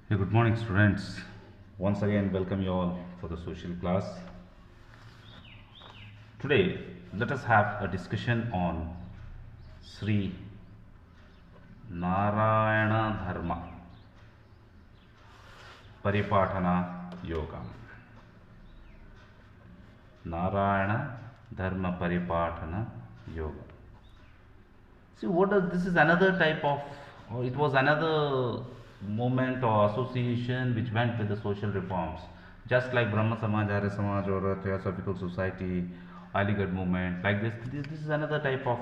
Hey, good morning, students. Once again, welcome you all for the social class. Today, let us have a discussion on Sri Narayana Dharma Paripatana Yoga. Narayana Dharma Paripatana Yoga. See, what does this is another type of, or it was another movement or association which went with the social reforms, just like Brahma Samaj, Arya Samaj, or Theosophical Society, Aligarh movement. Like this is another type of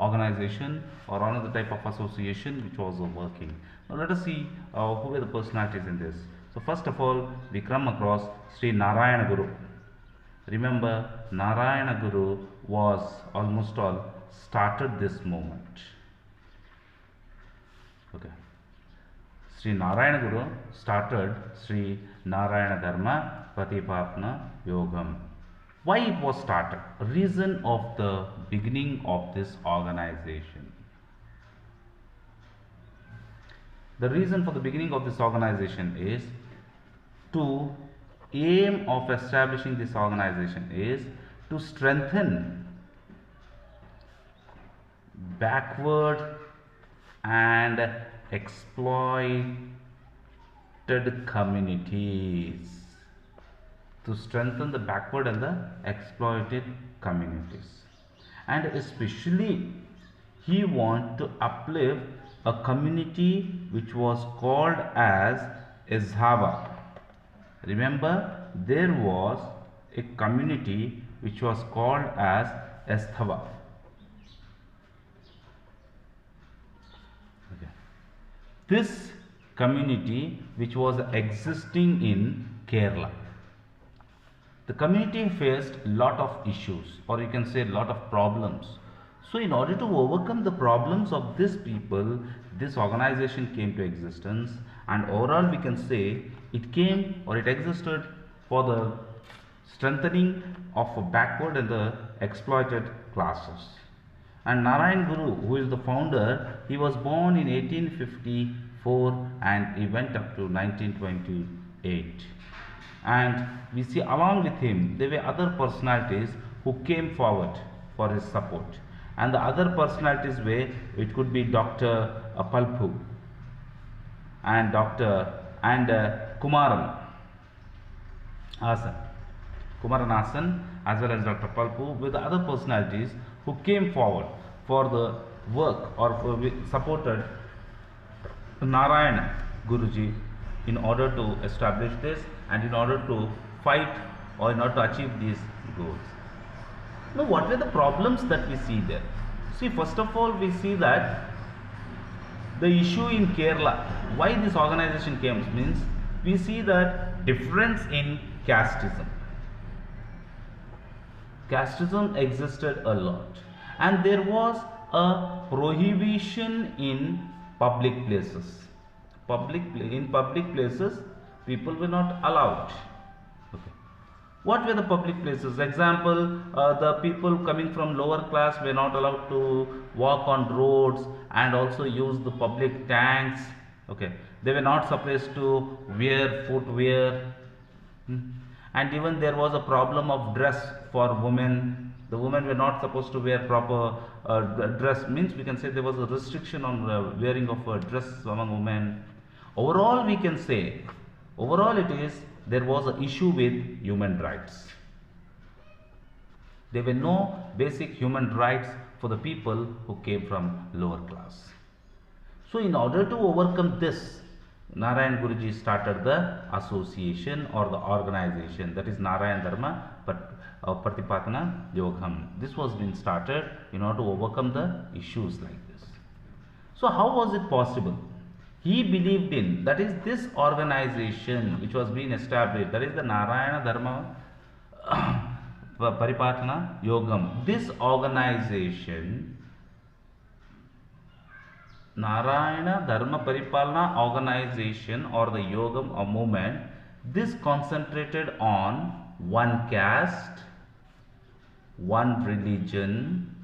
organization or another type of association which was working. Now let us see who were the personalities in this. So first of all, we come across Sri Narayana Guru. Remember, Narayana Guru was almost all started this movement. Okay. Sri Narayana Guru started Sri Narayana Dharma Pratipatana Yogam. Why it was started? Reason of the beginning of this organization. The reason for the beginning of this organization is to aim of establishing this organization is to strengthen backward and exploited communities, to strengthen the backward and the exploited communities, and especially he want to uplift a community which was called as Ezhava. Remember, there was a community which was called as Esthava. Okay. This community which was existing in Kerala. The community faced a lot of issues, or you can say a lot of problems. So in order to overcome the problems of these people, this organization came to existence, and overall we can say it came or it existed for the strengthening of a backward and the exploited classes. And Narayan Guru, who is the founder, he was born in 1854 and he went up to 1928. And we see along with him there were other personalities who came forward for his support, and the other personalities were, it could be Dr. Palpu and Dr. and Kumaran Asan, as well as Dr. Palpu, with the other personalities who came forward for the work or supported Narayana Guruji in order to establish this and in order to fight or in order to achieve these goals. Now, what were the problems that we see there? See, first of all, we see that the issue in Kerala, why this organization came, means we see that difference in casteism. Casteism existed a lot, and there was a prohibition in public places. In public places, people were not allowed. Okay. What were the public places? Example, the people coming from lower class were not allowed to walk on roads and also use the public tanks. Okay, they were not supposed to wear footwear. And even there was a problem of dress for women. The women were not supposed to wear proper dress, means we can say there was a restriction on wearing of dress among women. Overall, we can say, overall it is, there was an issue with human rights. There were no basic human rights for the people who came from lower class. So in order to overcome this, Narayan Guruji started the association or the organization, that is Narayan Dharma Pratipatana Yogam. This was being started in order to overcome the issues like this. So how was it possible? He believed in, that is this organization which was being established, that is the Narayana Dharma Paripatana Yogam. This organization, Narayana Dharma Paripalana organization or the Yogam or movement, this concentrated on one caste, one religion,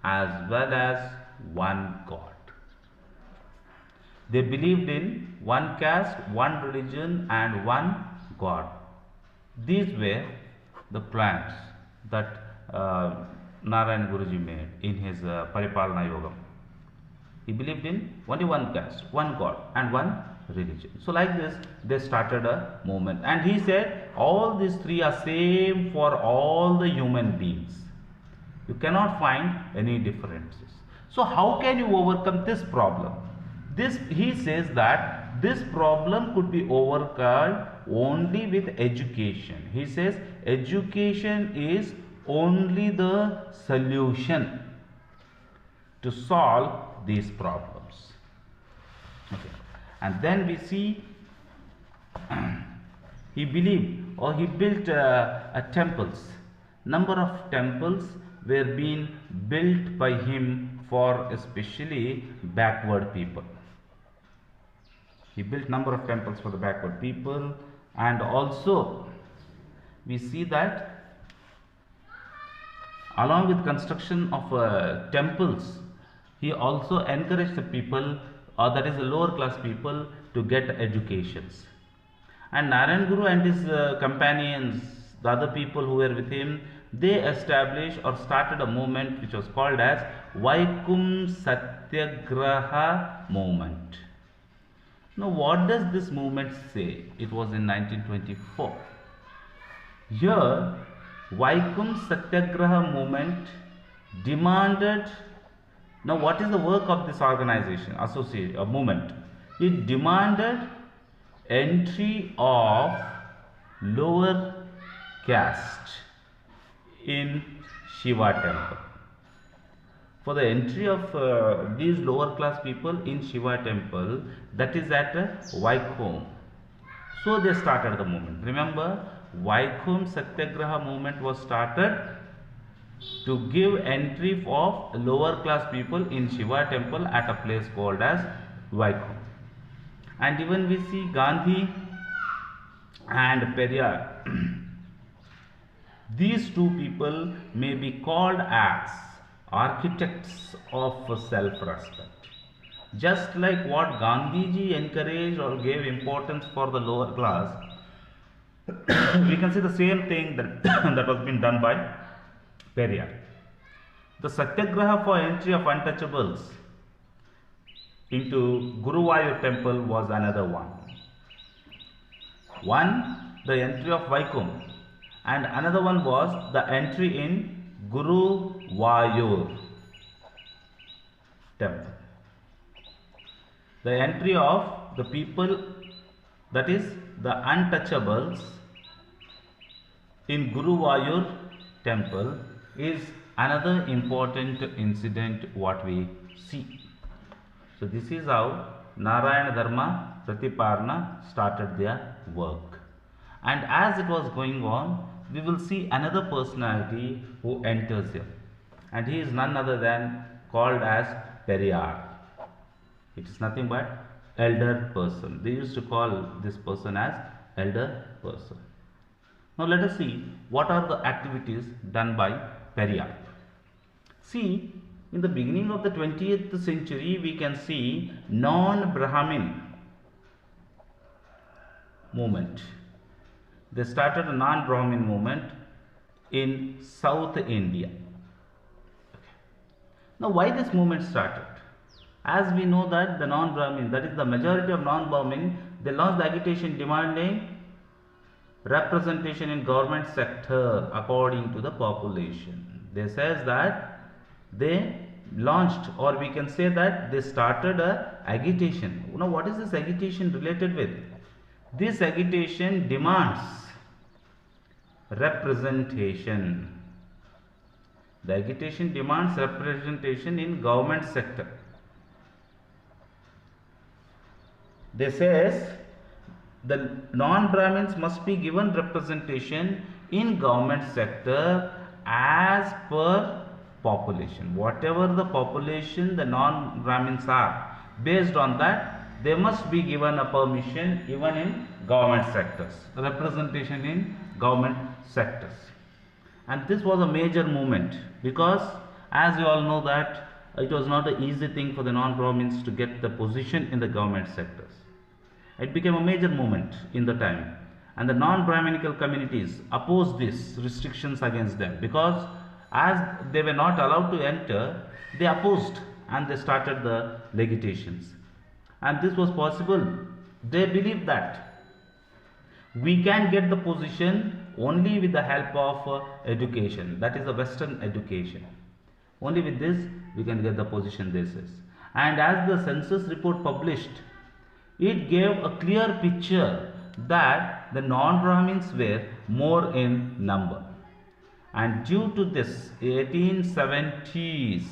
as well as one God. They believed in one caste, one religion and one God. These were the plans that Narayan Guruji made in his Paripalana Yogam. He believed in only one caste, one God and one religion. So like this they started a movement, and he said all these three are same for all the human beings. You cannot find any differences. So how can you overcome this problem? This, he says that this problem could be overcome only with education. He says education is only the solution to solve these problems. Okay. And then we see he believed, or he built temples. Number of temples were being built by him for especially backward people. He built number of temples for the backward people, and also we see that along with construction of temples, he also encouraged the people, or that is the lower class people, to get educations. And Narayan Guru and his companions, the other people who were with him, they established or started a movement which was called as Vaikum Satyagraha movement. Now what does this movement say? It was in 1924. Here Vaikum Satyagraha movement demanded, now what is the work of this organization, movement? It demanded entry of lower caste in Shiva temple. For the entry of these lower class people in Shiva temple, that is at Vaikum. So they started the movement. Remember, Vaikum Satyagraha movement was started to give entry of lower class people in Shiva temple at a place called as Vaikum. And even we see Gandhi and Periyar. These two people may be called as architects of self-respect. Just like what Gandhiji encouraged or gave importance for the lower class, we can see the same thing that, that was being done by Periyar. The Satyagraha for entry of untouchables into Guruvayur temple was another one. One, the entry of Vaikum, and another one was the entry in Guruvayur temple. The entry of the people, that is the untouchables, in Guruvayur temple is another important incident what we see. So this is how Narayana Dharma Pratiparana started their work. And as it was going on, we will see another personality who enters here, and he is none other than called as Periyar. It is nothing but elder person. They used to call this person as elder person. Now let us see what are the activities done by Periyar. See, in the beginning of the 20th century, we can see non-Brahmin movement. They started a non-Brahmin movement in South India. Now why this movement started? As we know that the non-Brahmin, that is the majority of non-Brahmin, they launched the agitation demanding representation in government sector according to the population. They says that they launched, or we can say that they started a agitation. Now what is this agitation related with? This agitation demands representation. The agitation demands representation in government sector. They says the non-Brahmins must be given representation in government sector as per population. Whatever the population the non-Brahmins are, based on that they must be given a permission even in government sectors, representation in government sectors. And this was a major movement because as you all know that it was not an easy thing for the non-Brahmins to get the position in the government sectors. It became a major movement in the time, and the non-Brahminical communities opposed these restrictions against them, because as they were not allowed to enter, they opposed and they started the legitations. And this was possible. They believed that we can get the position only with the help of education, that is the Western education. Only with this we can get the position, this is. And as the census report published, it gave a clear picture that the non-Brahmins were more in number. And due to this 1870s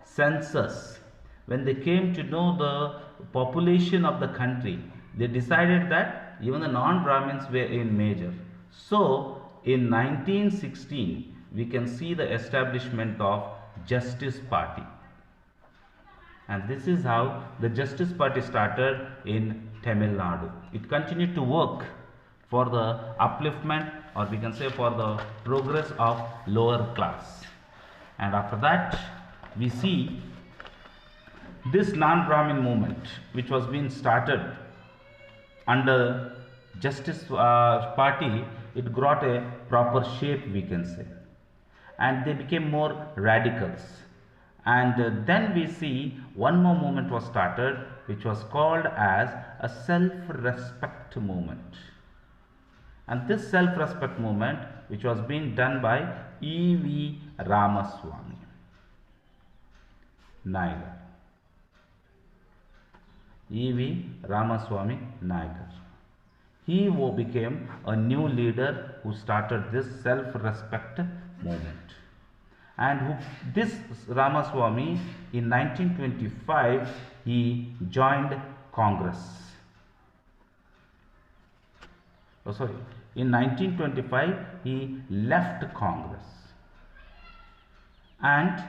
census, when they came to know the population of the country, they decided that even the non-Brahmins were in major. So in 1916 we can see the establishment of Justice Party, and this is how the Justice Party started in Tamil Nadu. It continued to work for the upliftment, or we can say for the progress of lower class. And after that we see this non-Brahmin movement, which was being started under Justice Party. It got a proper shape, we can say, and they became more radicals. And then we see one more movement was started, which was called as a self-respect movement. And this self-respect movement, which was being done by E.V. Ramaswamy Naidar. E.V. Ramaswamy Naidar. He became a new leader who started this self-respect movement. And this Ramaswamy, in 1925 he joined Congress. In 1925 he left Congress, and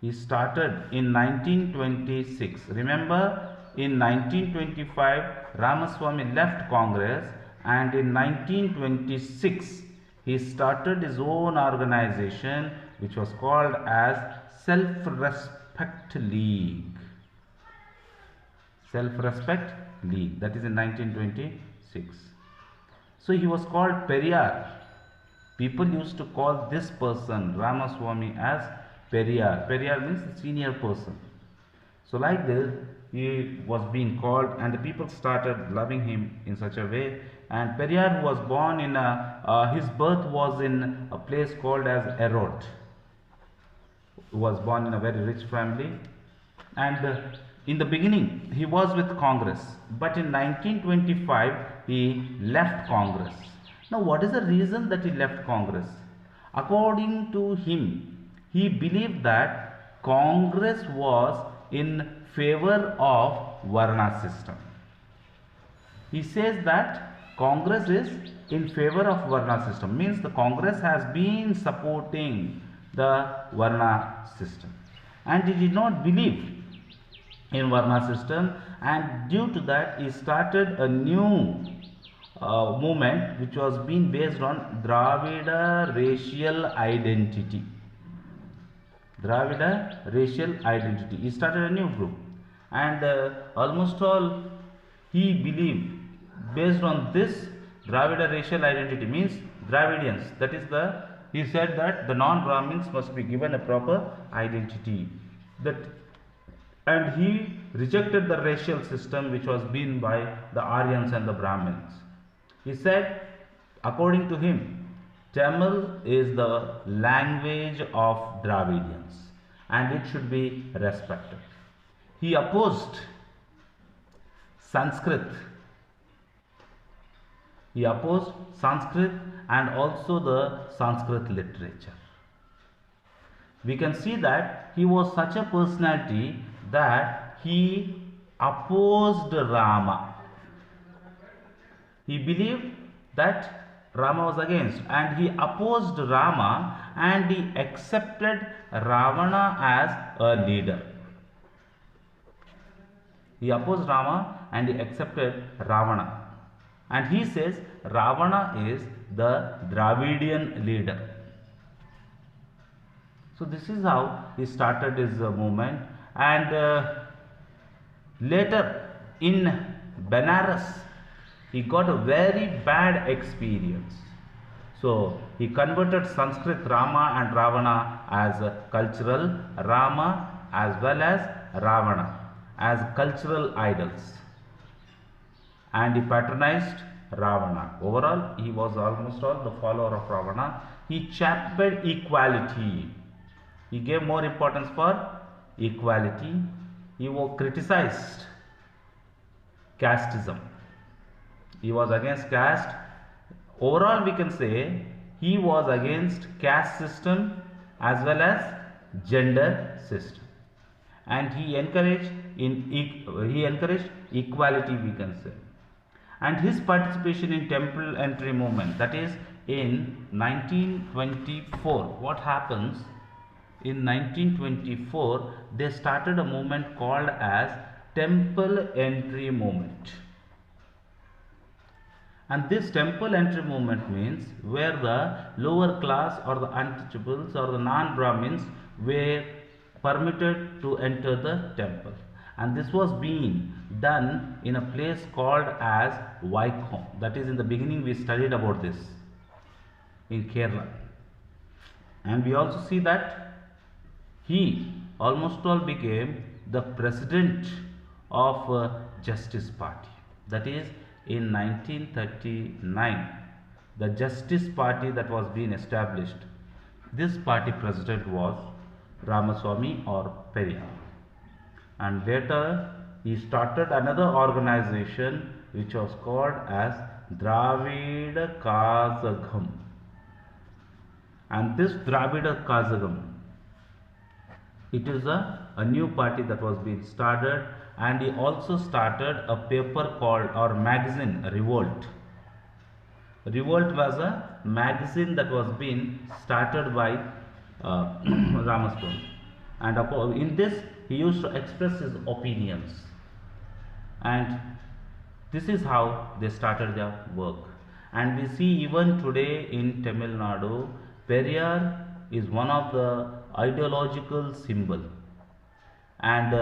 he started in 1926. Remember, in 1925 Ramaswamy left Congress, and in 1926 he started his own organization, which was called as Self-Respect League. Self-Respect League, that is in 1926. So he was called Periyar. People used to call this person Ramaswamy as Periyar. Periyar means the senior person. So like this he was being called, and the people started loving him in such a way. And Periyar was born in his birth was in a place called as Erode. He was born in a very rich family, and in the beginning he was with Congress, but in 1925 he left Congress. Now what is the reason that he left Congress? According to him, he believed that Congress was in favor of Varna system. He says that Congress is in favor of Varna system, means the Congress has been supporting the Varna system, and he did not believe in Varna system, and due to that he started a new movement which was being based on Dravida racial identity. Dravida racial identity. He started a new group, and almost all he believed based on this Dravida racial identity, means Dravidians, that is he said that the non-Brahmins must be given a proper identity, and he rejected the racial system which was been by the Aryans and the Brahmins. He said, according to him, Tamil is the language of Dravidians and it should be respected. He opposed Sanskrit. He opposed Sanskrit and also the Sanskrit literature. We can see that he was such a personality that he opposed Rama. He believed that Rama was against, and he opposed Rama, and he accepted Ravana as a leader. He opposed Rama and he accepted Ravana, and he says Ravana is the Dravidian leader. So this is how he started his movement, and later in Benares he got a very bad experience. So he converted Sanskrit Rama and Ravana as cultural, Rama as well as Ravana as cultural idols, and he patronized Ravana. Overall, he was almost all the follower of Ravana. He championed equality. He gave more importance for equality. He criticized casteism. He was against caste. Overall, we can say he was against caste system as well as gender system, and he encouraged equality, we can say. And his participation in temple entry movement, that is in 1924. What happens in 1924? They started a movement called as temple entry movement. And this temple entry movement means where the lower class or the untouchables or the non-Brahmins were permitted to enter the temple. And this was being done in a place called as Vaikom. That is, in the beginning we studied about this in Kerala. And we also see that he almost all became the president of Justice Party. That is, in 1939, the Justice Party that was being established, this party president was Ramaswamy or Periyar. And later he started another organization which was called as Dravida Kazhagam. And this Dravida Kazhagam, it is a new party that was being started, and he also started a paper called, or magazine, Revolt. Revolt was a magazine that was being started by Ramaswamy, and in this he used to express his opinions, and this is how they started their work. And we see even today in Tamil Nadu, Periyar is one of the ideological symbol, and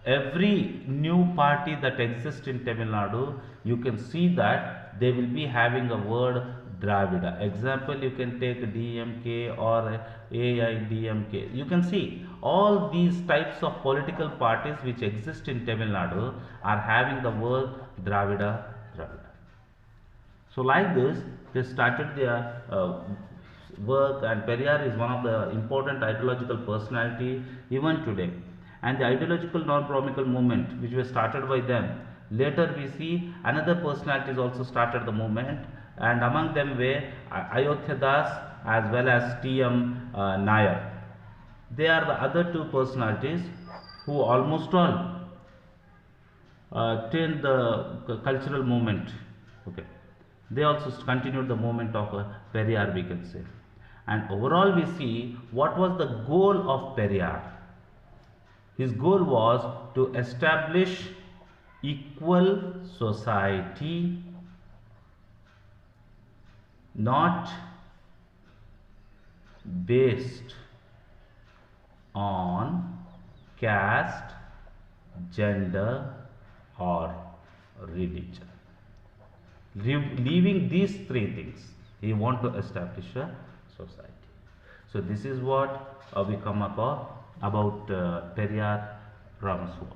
every new party that exists in Tamil Nadu, you can see that they will be having a word Dravida. Example, you can take DMK or AIDMK. You can see all these types of political parties which exist in Tamil Nadu are having the word Dravida. So like this, they started their work, and Periyar is one of the important ideological personality even today. And the ideological non-Brahmical movement which was started by them, later we see another personalities also started the movement, and among them were Ayodhya Das as well as T.M. Nair. They are the other two personalities who almost all turned the cultural movement. Okay, they also continued the movement of Periyar, we can say. And overall we see what was the goal of Periyar. His goal was to establish equal society, not based on caste, gender or religion. Leaving these three things, he want to establish a society. So this is what we come about Periyar Ramaswamy.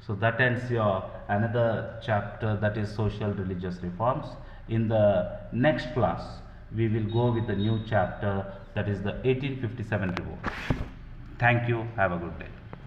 So that ends your another chapter, that is social religious reforms. In the next class we will go with the new chapter, that is the 1857 revolt. Thank you. Have a good day.